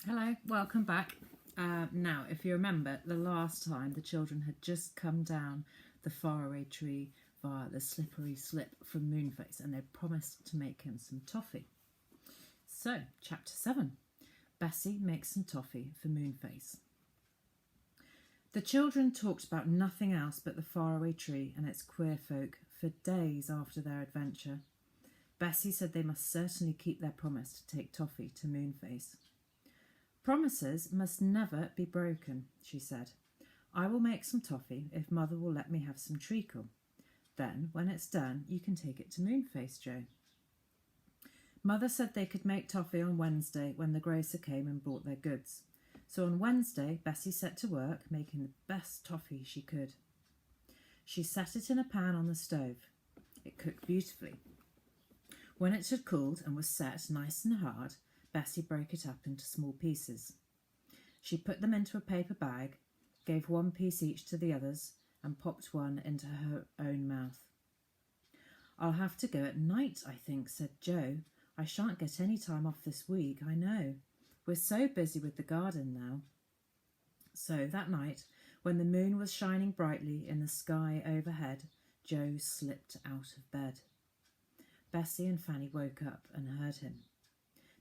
Hello, welcome back. Now, if you remember, the last time the children had just come down the faraway tree via the slippery slip from Moonface, and they'd promised to make him some toffee. So, chapter 7, Bessie makes some toffee for Moonface. The children talked about nothing else but the faraway tree and its queer folk for days after their adventure. Bessie said they must certainly keep their promise to take toffee to Moonface. Promises must never be broken, she said. I will make some toffee if Mother will let me have some treacle. Then, when it's done, you can take it to Moonface, Joe. Mother said they could make toffee on Wednesday when the grocer came and brought their goods. So on Wednesday, Bessie set to work making the best toffee she could. She set it in a pan on the stove. It cooked beautifully. When it had cooled and was set nice and hard, Bessie broke it up into small pieces. She put them into a paper bag, gave one piece each to the others, and popped one into her own mouth. I'll have to go at night, I think, said Joe. I shan't get any time off this week, I know. We're so busy with the garden now. So that night, when the moon was shining brightly in the sky overhead, Joe slipped out of bed. Bessie and Fanny woke up and heard him.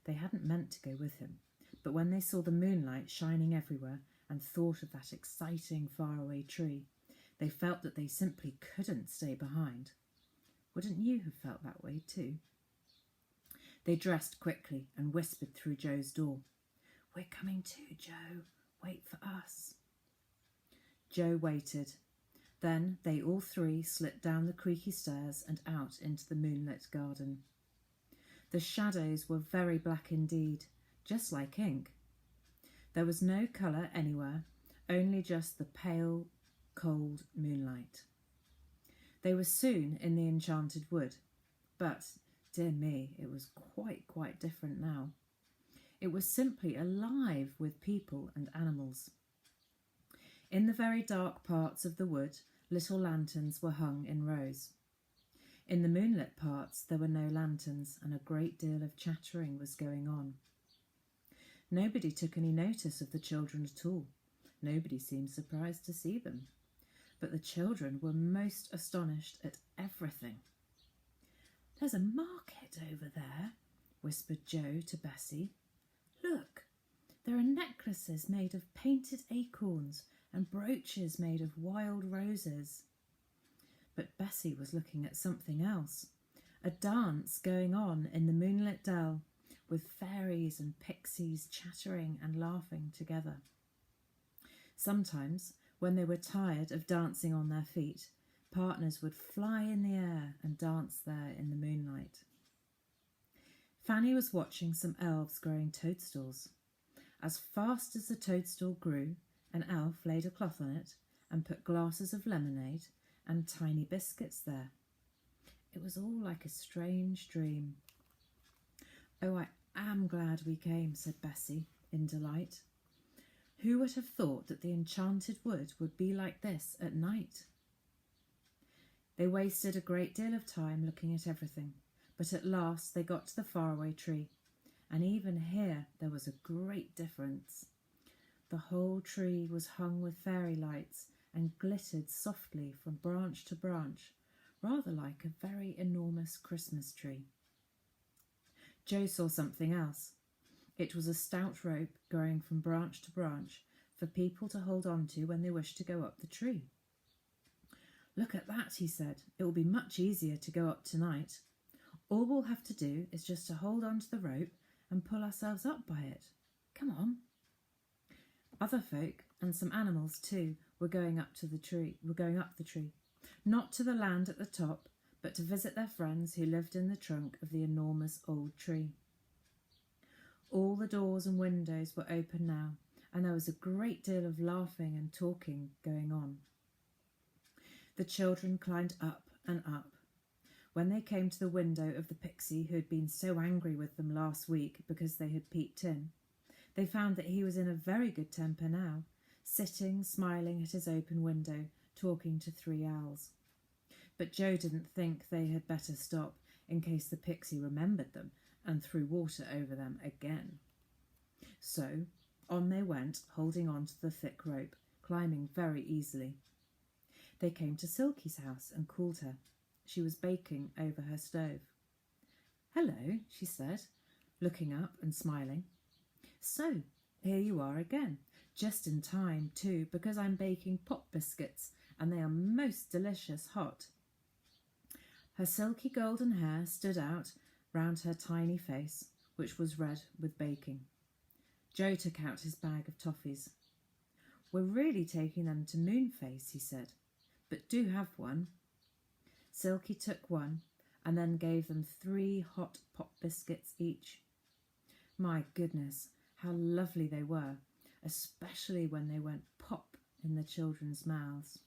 They hadn't meant to go with him, but when they saw the moonlight shining everywhere and thought of that exciting faraway tree, they felt that they simply couldn't stay behind. Wouldn't you have felt that way too? They dressed quickly and whispered through Joe's door. We're coming too, Joe. Wait for us. Joe waited. Then they all three slipped down the creaky stairs and out into the moonlit garden. The shadows were very black indeed, just like ink. There was no colour anywhere, only just the pale, cold moonlight. They were soon in the Enchanted Wood, but, dear me, it was quite different now. It was simply alive with people and animals. In the very dark parts of the wood, little lanterns were hung in rows. In the moonlit parts there were no lanterns, and a great deal of chattering was going on. Nobody took any notice of the children at all. Nobody seemed surprised to see them. But the children were most astonished at everything. There's a market over there, whispered Joe to Bessie. Look, there are necklaces made of painted acorns and brooches made of wild roses. But Bessie was looking at something else, a dance going on in the moonlit dell, with fairies and pixies chattering and laughing together. Sometimes, when they were tired of dancing on their feet, partners would fly in the air and dance there in the moonlight. Fanny was watching some elves growing toadstools. As fast as the toadstool grew, an elf laid a cloth on it and put glasses of lemonade and tiny biscuits there. It was all like a strange dream. Oh, I am glad we came, said Bessie in delight. Who would have thought that the Enchanted Wood would be like this at night? They wasted a great deal of time looking at everything, but at last they got to the faraway tree, and even here there was a great difference. The whole tree was hung with fairy lights and glittered softly from branch to branch, rather like a very enormous Christmas tree. Joe saw something else. It was a stout rope going from branch to branch for people to hold on to when they wished to go up the tree. Look at that, he said. It will be much easier to go up tonight. All we'll have to do is just to hold on to the rope and pull ourselves up by it. Come on. Other folk, and some animals too, were going up the tree, not to the land at the top, but to visit their friends who lived in the trunk of the enormous old tree. All the doors and windows were open now, and there was a great deal of laughing and talking going on. The children climbed up and up. When they came to the window of the pixie who had been so angry with them last week because they had peeped in, they found that he was in a very good temper now, sitting smiling at his open window, talking to three owls. But Joe didn't think they had better stop in case the pixie remembered them and threw water over them again. So On they went, holding on to the thick rope, climbing very easily. They came to Silky's house and called her. She was baking over her stove. "Hello," she said, looking up and smiling. "So, here you are again, just in time too, because I'm baking pop biscuits and they are most delicious hot." Her silky golden hair stood out round her tiny face, which was red with baking. Joe took out his bag of toffees. "We're really taking them to Moonface," he said, "but do have one." Silky took one and then gave them 3 hot pop biscuits each. My goodness, how lovely they were, especially when they went pop in the children's mouths.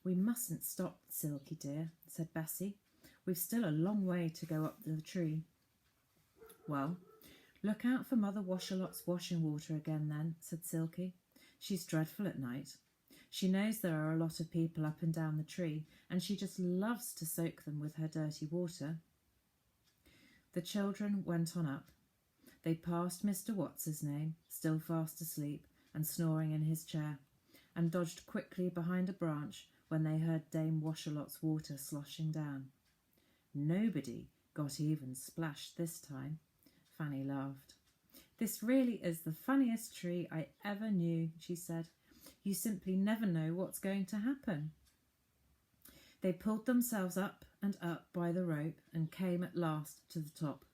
"We mustn't stop, Silky dear," said Bessie. "We've still a long way to go up the tree." "Well, look out for Mother Washalot's washing water again then," said Silky. "She's dreadful at night. She knows there are a lot of people up and down the tree, and she just loves to soak them with her dirty water." The children went on up. They passed Mr. What's-his-name, still fast asleep and snoring in his chair, and dodged quickly behind a branch when they heard Dame Washalot's water sloshing down. Nobody got even splashed this time. Fanny laughed. "This really is the funniest tree I ever knew," she said. "You simply never know what's going to happen." They pulled themselves up and up by the rope and came at last to the top.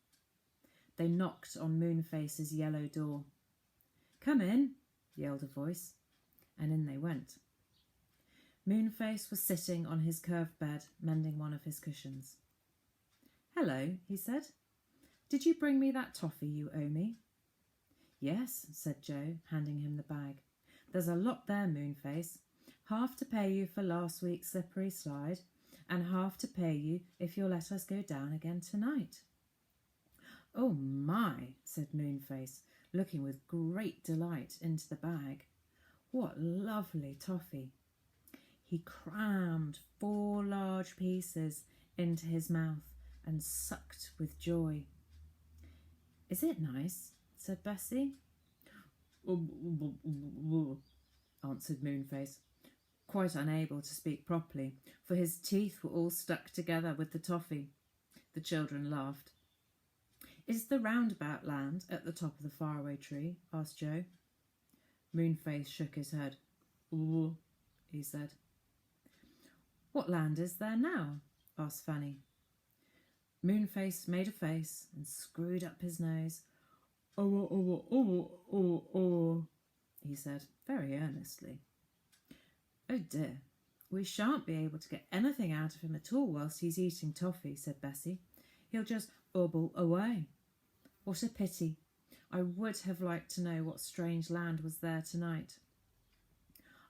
They knocked on Moonface's yellow door. "Come in," yelled a voice, and in they went. Moonface was sitting on his curved bed, mending one of his cushions. "Hello," he said. "Did you bring me that toffee you owe me?" "Yes," said Joe, handing him the bag. "There's a lot there, Moonface. Half to pay you for last week's slippery slide, and half to pay you if you'll let us go down again tonight." "Oh my," said Moonface, looking with great delight into the bag. "What lovely toffee." He crammed 4 large pieces into his mouth and sucked with joy. "Is it nice?" said Bessie. Answered Moonface, quite unable to speak properly, for his teeth were all stuck together with the toffee. The children laughed. "Is the roundabout land at the top of the faraway tree?" asked Joe. Moonface shook his head. "Ooh," he said. "What land is there now?" asked Fanny. Moonface made a face and screwed up his nose. "Oh, oh, oh, oh, oh," he said, very earnestly. "Oh dear, we shan't be able to get anything out of him at all whilst he's eating toffee," said Bessie. "He'll just obble away. What a pity. I would have liked to know what strange land was there tonight."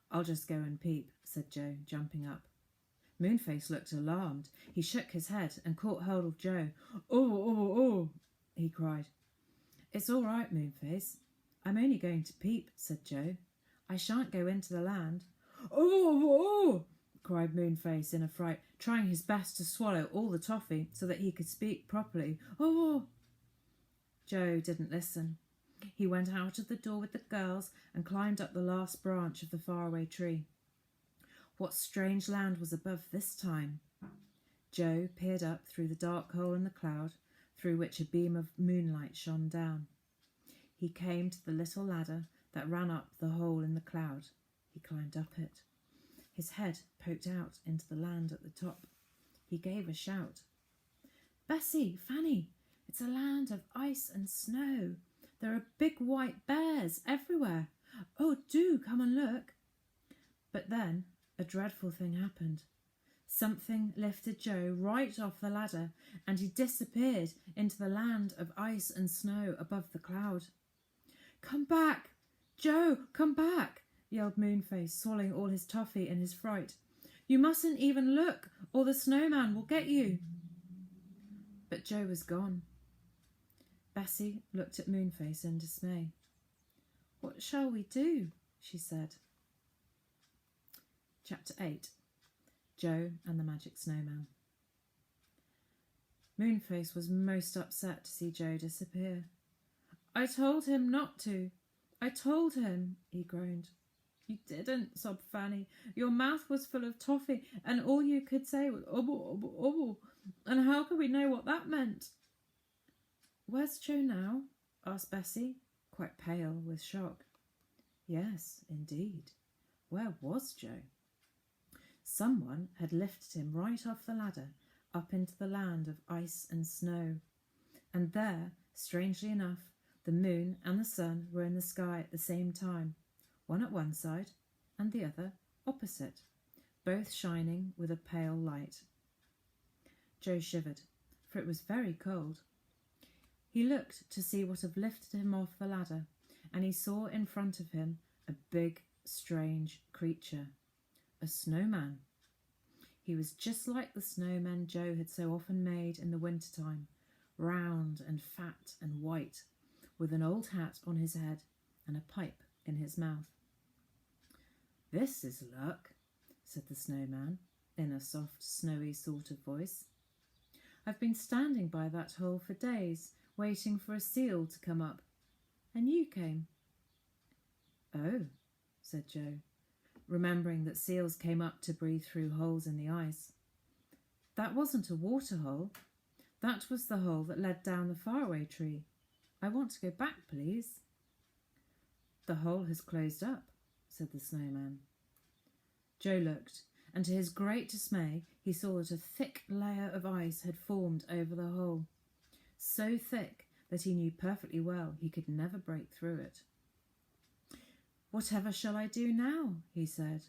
"I'll just go and peep," said Joe, jumping up. Moonface looked alarmed. He shook his head and caught hold of Joe. "Oh, oh, oh," he cried. "It's all right, Moonface. I'm only going to peep," said Joe. "I shan't go into the land." "Oh, oh," cried Moonface in a fright, trying his best to swallow all the toffee so that he could speak properly. "Oh." Joe didn't listen. He went out of the door with the girls and climbed up the last branch of the faraway tree. What strange land was above this time? Joe peered up through the dark hole in the cloud, through which a beam of moonlight shone down. He came to the little ladder that ran up the hole in the cloud. He climbed up it. His head poked out into the land at the top. He gave a shout. "Bessie, Fanny, it's a land of ice and snow. There are big white bears everywhere. Oh, do come and look." But then a dreadful thing happened. Something lifted Joe right off the ladder, and he disappeared into the land of ice and snow above the cloud. "Come back, Joe, come back," yelled Moonface, swallowing all his toffee in his fright. "You mustn't even look, or the snowman will get you." But Joe was gone. Bessie looked at Moonface in dismay. "What shall we do?" she said. Chapter 8. Joe and the Magic Snowman. Moonface was most upset to see Joe disappear. "I told him not to. I told him, he groaned. You didn't, sobbed Fanny. Your mouth was full of toffee, and all you could say was obble, obble, obble. And how could we know what that meant? Where's Joe now? Asked Bessie, quite pale with shock. Yes, indeed. Where was Joe? Someone had lifted him right off the ladder, up into the land of ice and snow. And there, strangely enough, the moon and the sun were in the sky at the same time, one at one side and the other opposite, both shining with a pale light. Joe shivered, for it was very cold. He looked to see what had lifted him off the ladder, and he saw in front of him a big, strange creature, a snowman. He was just like the snowmen Joe had so often made in the winter-time, round and fat and white, with an old hat on his head and a pipe in his mouth. This is luck, said the snowman, in a soft, snowy sort of voice. I've been standing by that hole for days, waiting for a seal to come up, and you came. Oh, said Joe, remembering that seals came up to breathe through holes in the ice. That wasn't a water hole. That was the hole that led down the faraway tree. I want to go back, please. The hole has closed up, said the snowman. Joe looked, and to his great dismay he saw that a thick layer of ice had formed over the hole, so thick that he knew perfectly well he could never break through it. Whatever shall I do now? He said.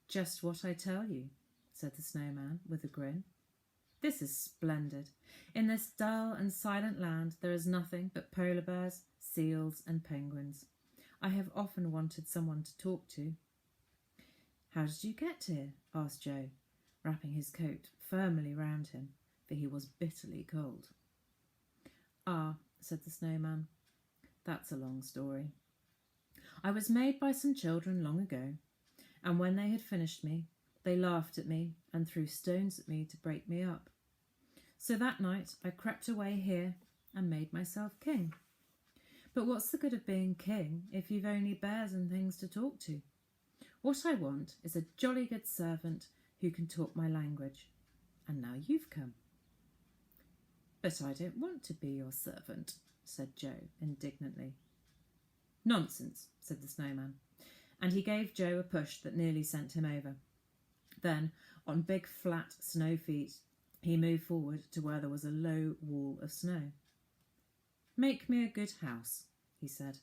Just what I tell you, said the snowman with a grin. This is splendid. In this dull and silent land there is nothing but polar bears, seals and penguins. I have often wanted someone to talk to. How did you get here? Asked Joe, wrapping his coat firmly round him, for he was bitterly cold. Ah, said the snowman, that's a long story. I was made by some children long ago, and when they had finished me, they laughed at me and threw stones at me to break me up. So that night I crept away here and made myself king. But what's the good of being king if you've only bears and things to talk to? What I want is a jolly good servant who can talk my language. And now you've come. But I don't want to be your servant, said Joe indignantly. Nonsense, said the snowman, and he gave Joe a push that nearly sent him over. Then, on big flat snow feet, he moved forward to where there was a low wall of snow. Make me a good house, he said.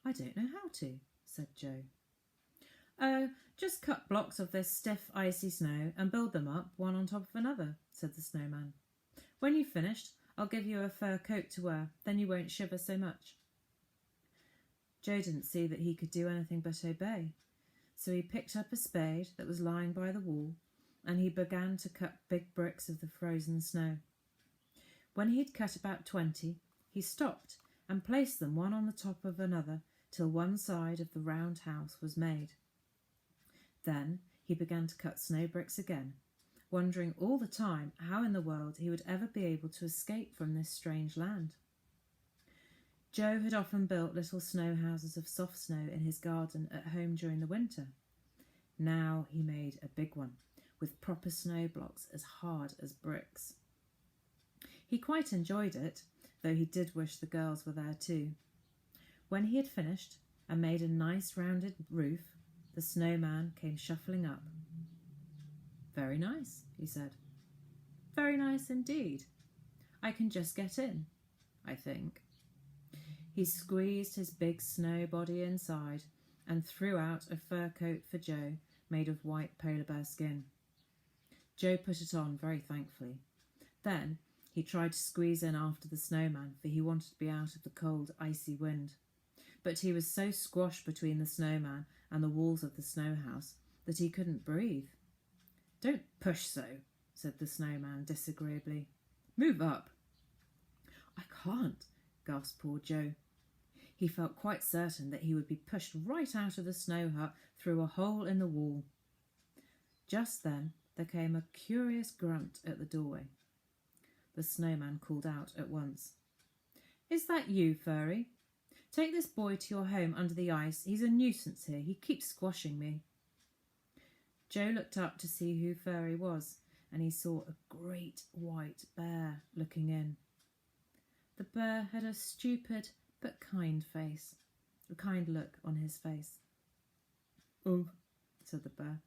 I don't know how to, said Joe. Oh, just cut blocks of this stiff, icy snow and build them up one on top of another, said the snowman. When you've finished, I'll give you a fur coat to wear, then you won't shiver so much. Joe didn't see that he could do anything but obey, so he picked up a spade that was lying by the wall, and he began to cut big bricks of the frozen snow. When he had cut about 20, he stopped and placed them one on the top of another till one side of the round house was made. Then he began to cut snow bricks again, wondering all the time how in the world he would ever be able to escape from this strange land. Joe had often built little snow houses of soft snow in his garden at home during the winter. Now he made a big one, with proper snow blocks as hard as bricks. He quite enjoyed it, though he did wish the girls were there too. When he had finished and made a nice rounded roof, the snowman came shuffling up. Very nice, he said. Very nice indeed. I can just get in, I think. He squeezed his big snow body inside and threw out a fur coat for Joe made of white polar bear skin. Joe put it on very thankfully. Then he tried to squeeze in after the snowman, for he wanted to be out of the cold, icy wind. But he was so squashed between the snowman and the walls of the snow house that he couldn't breathe. Don't push so, said the snowman disagreeably. Move up. I can't, gasped poor Joe. He felt quite certain that he would be pushed right out of the snow hut through a hole in the wall. Just then there came a curious grunt at the doorway. The snowman called out at once. Is that you, Furry? Take this boy to your home under the ice. He's a nuisance here. He keeps squashing me. Joe looked up to see who Fairy was, and he saw a great white bear looking in. The bear had a stupid but kind face, a kind look on his face. "Oh," said the bear,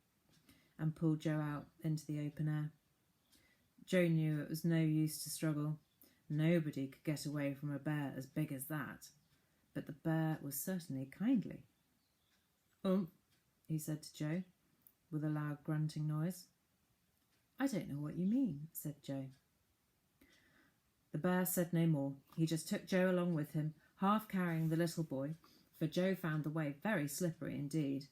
and pulled Joe out into the open air. Joe knew it was no use to struggle. Nobody could get away from a bear as big as that, but the bear was certainly kindly. He said to Joe, with a loud grunting noise. "I don't know what you mean," said Joe. The bear said no more. He just took Joe along with him, half carrying the little boy, for Joe found the way very slippery indeed.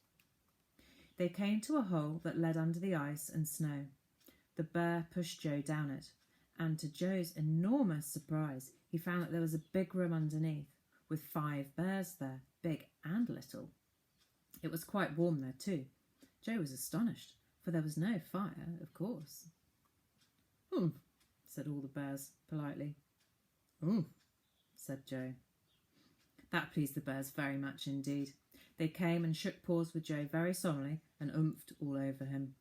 They came to a hole that led under the ice and snow. The bear pushed Joe down it, and to Joe's enormous surprise, he found that there was a big room underneath, with 5 bears there, big and little. It was quite warm there too. Joe was astonished, for there was no fire, of course. Said all the bears politely. Said Joe. That pleased the bears very much indeed. They came and shook paws with Joe very solemnly and oomphed all over him.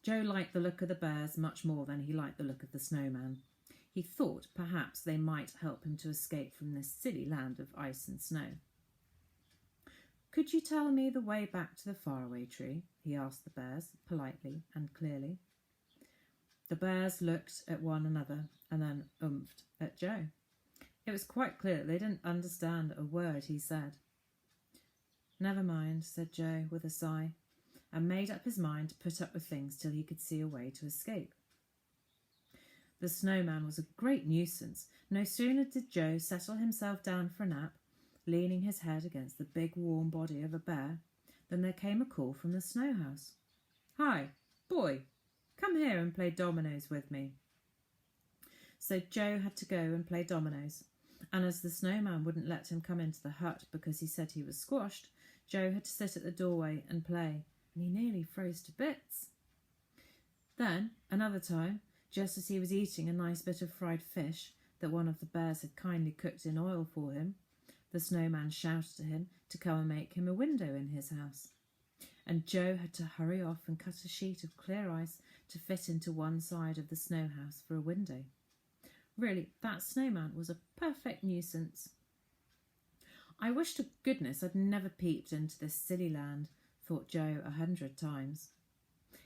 Joe liked the look of the bears much more than he liked the look of the snowman. He thought perhaps they might help him to escape from this silly land of ice and snow. "Could you tell me the way back to the faraway tree?" he asked the bears, politely and clearly. The bears looked at one another and then oomphed at Joe. It was quite clear that they didn't understand a word he said. "Never mind," said Joe with a sigh, and made up his mind to put up with things till he could see a way to escape. The snowman was a great nuisance. No sooner did Joe settle himself down for a nap, leaning his head against the big warm body of a bear, than there came a call from the snow house. "Hi, boy, come here and play dominoes with me." So Joe had to go and play dominoes, and as the snowman wouldn't let him come into the hut because he said he was squashed, Joe had to sit at the doorway and play, and he nearly froze to bits. Then, another time, just as he was eating a nice bit of fried fish that one of the bears had kindly cooked in oil for him, the snowman shouted to him to come and make him a window in his house. And Joe had to hurry off and cut a sheet of clear ice to fit into one side of the snow house for a window. Really, that snowman was a perfect nuisance. "I wish to goodness I'd never peeped into this silly land," thought Joe 100 times.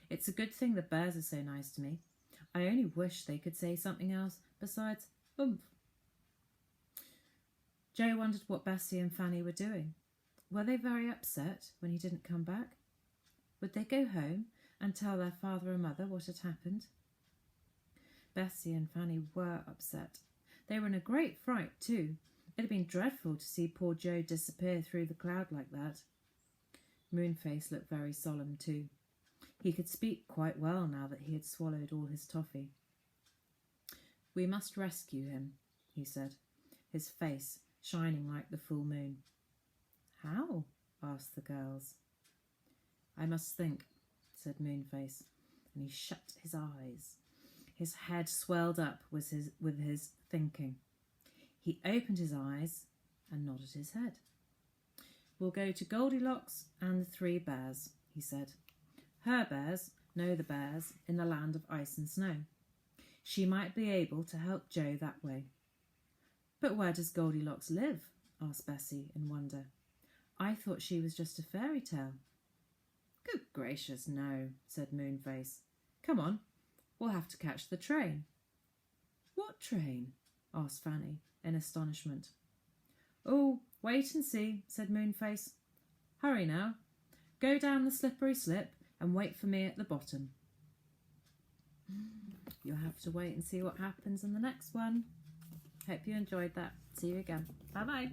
"It's a good thing the bears are so nice to me. I only wish they could say something else besides oomph." Joe wondered what Bessie and Fanny were doing. Were they very upset when he didn't come back? Would they go home and tell their father and mother what had happened? Bessie and Fanny were upset. They were in a great fright too. It had been dreadful to see poor Joe disappear through the cloud like that. Moonface looked very solemn too. He could speak quite well now that he had swallowed all his toffee. "We must rescue him," he said, his face shining like the full moon. "How?" asked the girls. "I must think," said Moonface, and he shut his eyes. His head swelled up with his thinking. He opened his eyes and nodded his head. "We'll go to Goldilocks and the 3 bears," he said. "Her bears know the bears in the land of ice and snow. She might be able to help Joe that way." "But where does Goldilocks live?" asked Bessie in wonder. "I thought she was just a fairy tale." "Good gracious, no," said Moonface. "Come on, we'll have to catch the train." "What train?" asked Fanny in astonishment. "Oh, wait and see," said Moonface. "Hurry now. Go down the slippery slip and wait for me at the bottom." You'll have to wait and see what happens in the next one. Hope you enjoyed that. See you again. Bye-bye.